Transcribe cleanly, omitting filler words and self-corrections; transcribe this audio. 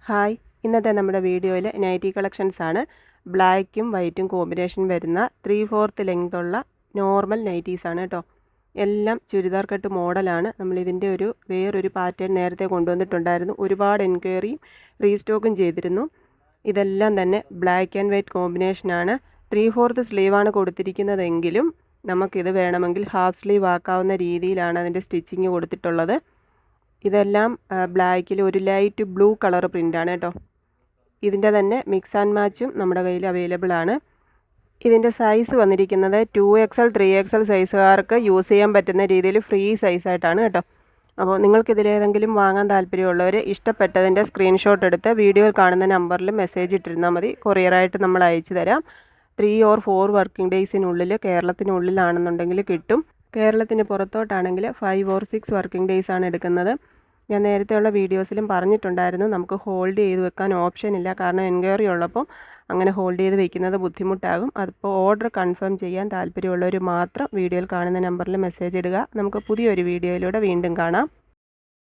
Hi, ഇന്നത്തെ നമ്മുടെ വീഡിയോയിൽ നൈറ്റി കളക്ഷൻസ് ആണ്. ബ്ലാക്കും വൈറ്റും കോമ്പിനേഷൻ വരുന്ന 3/4 ലെങ്ത് ഉള്ള നോർമൽ നൈറ്റീസ് ആണ് കേട്ടോ. എല്ലാം ചുരിദാർ കട്ട് മോഡലാണ്. നമ്മളിതിൻ്റെ വേറൊരു പാറ്റേൺ നേരത്തെ കൊണ്ടുവന്നിട്ടുണ്ടായിരുന്നു. ഒരുപാട് എൻക്വയറിയും റീസ്റ്റോക്കും ചെയ്തിരുന്നു. ഇതെല്ലാം തന്നെ ബ്ലാക്ക് ആൻഡ് വൈറ്റ് കോമ്പിനേഷനാണ്. 3/4 സ്ലീവാണ് കൊടുത്തിരിക്കുന്നതെങ്കിലും നമുക്കിത് വേണമെങ്കിൽ ഹാഫ് സ്ലീവ് ആക്കാവുന്ന രീതിയിലാണ് അതിൻ്റെ സ്റ്റിച്ചിങ് കൊടുത്തിട്ടുള്ളത്. ഇതെല്ലാം ബ്ലാക്കിൽ ഒരു ലൈറ്റ് ബ്ലൂ കളർ പ്രിൻ്റാണ് കേട്ടോ. ഇതിൻ്റെ തന്നെ മിക്സ് ആൻഡ് മാച്ചും നമ്മുടെ കയ്യിൽ അവൈലബിൾ ആണ്. ഇതിൻ്റെ സൈസ് വന്നിരിക്കുന്നത് 2XL 3XL സൈസുകാർക്ക് യൂസ് ചെയ്യാൻ പറ്റുന്ന രീതിയിൽ ഫ്രീ സൈസായിട്ടാണ് കേട്ടോ. അപ്പോൾ നിങ്ങൾക്കിതിലേതെങ്കിലും വാങ്ങാൻ താല്പര്യമുള്ളവർ ഇഷ്ടപ്പെട്ടതിൻ്റെ സ്ക്രീൻഷോട്ട് എടുത്ത് വീഡിയോയിൽ കാണുന്ന നമ്പറിൽ മെസ്സേജ് ഇട്ടിരുന്നാൽ മതി. കൊറിയറായിട്ട് നമ്മൾ അയച്ചു തരാം. 3 or 4 വർക്കിംഗ് ഡേയ്സിനുള്ളിൽ കേരളത്തിനുള്ളിലാണെന്നുണ്ടെങ്കിൽ കിട്ടും. കേരളത്തിന് പുറത്തോട്ടാണെങ്കിൽ 5 or 6 വർക്കിംഗ് ഡേയ്സ് ആണ് എടുക്കുന്നത്. ഞാൻ നേരത്തെയുള്ള വീഡിയോസിലും പറഞ്ഞിട്ടുണ്ടായിരുന്നു, നമുക്ക് ഹോൾഡ് ചെയ്ത് വെക്കാൻ ഓപ്ഷൻ ഇല്ല. കാരണം എൻക്വയറി ഉള്ളപ്പോൾ അങ്ങനെ ഹോൾഡ് ചെയ്ത് വെക്കുന്നത് ബുദ്ധിമുട്ടാകും. അതിപ്പോൾ ഓർഡർ കൺഫേം ചെയ്യാൻ താല്പര്യമുള്ളവർ മാത്രം വീഡിയോയിൽ കാണുന്ന നമ്പറിൽ മെസ്സേജ് ഇടുക. നമുക്ക് പുതിയൊരു വീഡിയോയിലൂടെ വീണ്ടും കാണാം.